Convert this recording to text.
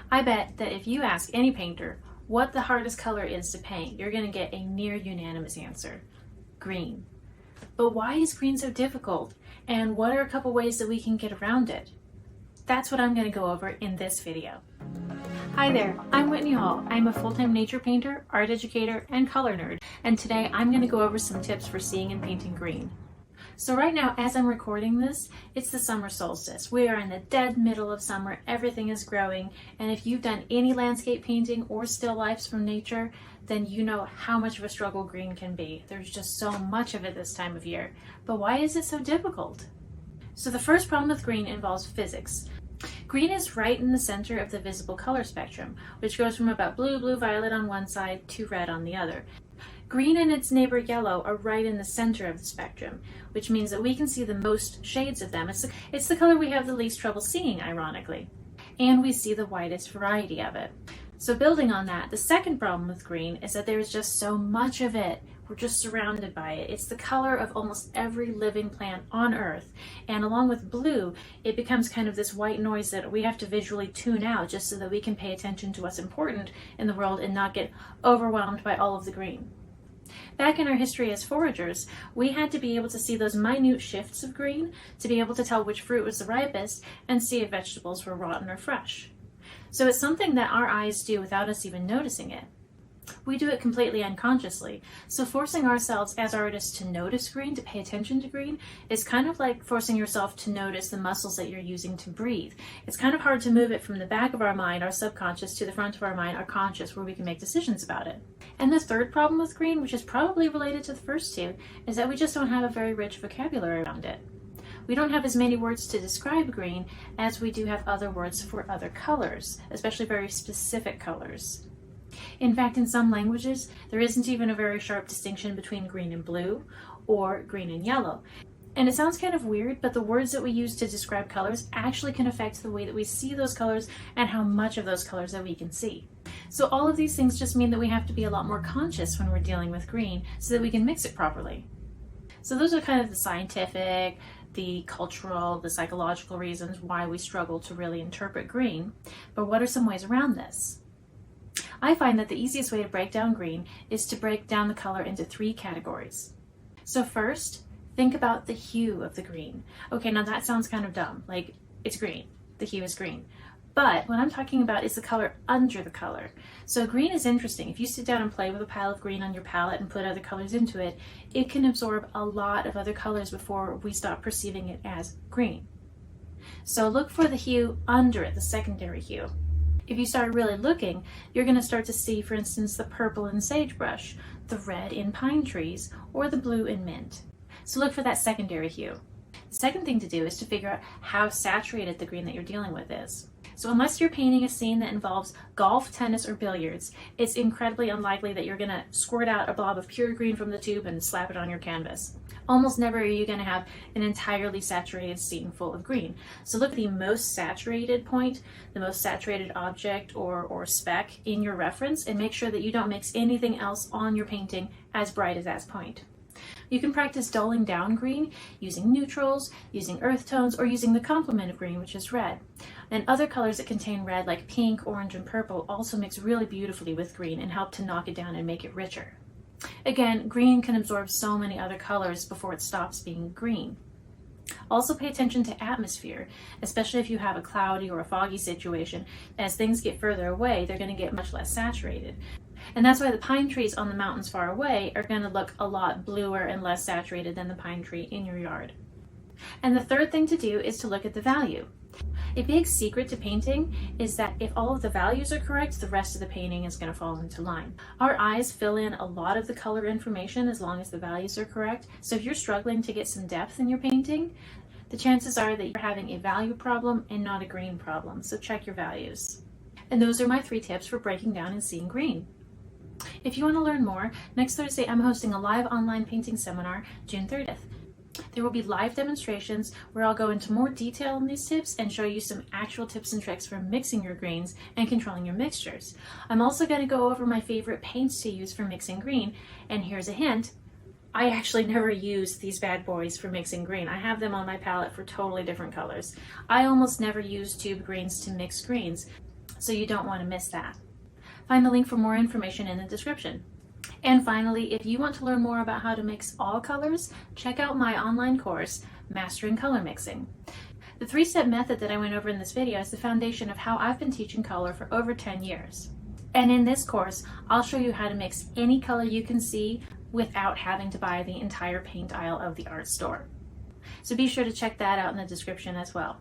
I bet that if you ask any painter what the hardest color is to paint, you're going to get a near unanimous answer: green. But why is green so difficult? And what are a couple ways that we can get around it? That's what I'm going to go over in this video. Hi there, I'm Whitney Hall. I'm a full-time nature painter, art educator, and color nerd. And today I'm going to go over some tips for seeing and painting green. So right now, as I'm recording this, it's the summer solstice. We are in the dead middle of summer, everything is growing, and if you've done any landscape painting or still lifes from nature, then you know how much of a struggle green can be. There's just so much of it this time of year. But why is it so difficult? So the first problem with green involves physics. Green is right in the center of the visible color spectrum, which goes from about blue, blue-violet on one side to red on the other. Green and its neighbor yellow are right in the center of the spectrum, which means that we can see the most shades of them. It's the color we have the least trouble seeing, ironically. And we see the widest variety of it. So building on that, the second problem with green is that there's just so much of it. We're just surrounded by it. It's the color of almost every living plant on Earth. And along with blue, it becomes kind of this white noise that we have to visually tune out just so that we can pay attention to what's important in the world and not get overwhelmed by all of the green. Back in our history as foragers, we had to be able to see those minute shifts of green to be able to tell which fruit was the ripest and see if vegetables were rotten or fresh. So it's something that our eyes do without us even noticing it. We do it completely unconsciously. So forcing ourselves as artists to notice green, to pay attention to green, is kind of like forcing yourself to notice the muscles that you're using to breathe. It's kind of hard to move it from the back of our mind, our subconscious, to the front of our mind, our conscious, where we can make decisions about it. And the third problem with green, which is probably related to the first two, is that we just don't have a very rich vocabulary around it. We don't have as many words to describe green as we do have other words for other colors, especially very specific colors. In fact, in some languages, there isn't even a very sharp distinction between green and blue or green and yellow. And it sounds kind of weird, but the words that we use to describe colors actually can affect the way that we see those colors and how much of those colors that we can see. So all of these things just mean that we have to be a lot more conscious when we're dealing with green so that we can mix it properly. So those are kind of the scientific, the cultural, the psychological reasons why we struggle to really interpret green. But what are some ways around this? I find that the easiest way to break down green is to break down the color into three categories. So first, think about the hue of the green. Okay, now that sounds kind of dumb, like it's green, the hue is green. But what I'm talking about is the color under the color. So green is interesting. If you sit down and play with a pile of green on your palette and put other colors into it, it can absorb a lot of other colors before we stop perceiving it as green. So look for the hue under it, the secondary hue. If you start really looking, you're going to start to see, for instance, the purple in sagebrush, the red in pine trees, or the blue in mint. So look for that secondary hue. The second thing to do is to figure out how saturated the green that you're dealing with is. So unless you're painting a scene that involves golf, tennis, or billiards, it's incredibly unlikely that you're going to squirt out a blob of pure green from the tube and slap it on your canvas. Almost never are you going to have an entirely saturated scene full of green. So look at the most saturated point, the most saturated object or speck in your reference, and make sure that you don't mix anything else on your painting as bright as that point. You can practice dulling down green using neutrals, using earth tones, or using the complement of green, which is red. And other colors that contain red, like pink, orange, and purple, also mix really beautifully with green and help to knock it down and make it richer. Again, green can absorb so many other colors before it stops being green. Also pay attention to atmosphere, especially if you have a cloudy or a foggy situation. As things get further away, they're going to get much less saturated. And that's why the pine trees on the mountains far away are going to look a lot bluer and less saturated than the pine tree in your yard. And the third thing to do is to look at the value. A big secret to painting is that if all of the values are correct, the rest of the painting is going to fall into line. Our eyes fill in a lot of the color information as long as the values are correct. So if you're struggling to get some depth in your painting, the chances are that you're having a value problem and not a green problem. So check your values. And those are my 3 tips for breaking down and seeing green. If you want to learn more, next Thursday I'm hosting a live online painting seminar, June 30th. There will be live demonstrations where I'll go into more detail on these tips and show you some actual tips and tricks for mixing your greens and controlling your mixtures. I'm also going to go over my favorite paints to use for mixing green, and here's a hint. I actually never use these bad boys for mixing green. I have them on my palette for totally different colors. I almost never use tube greens to mix greens. So you don't want to miss that. Find the link for more information in the description. And finally, if you want to learn more about how to mix all colors, check out my online course, Mastering Color Mixing. The 3-step method that I went over in this video is the foundation of how I've been teaching color for over 10 years. And in this course, I'll show you how to mix any color you can see without having to buy the entire paint aisle of the art store. So be sure to check that out in the description as well.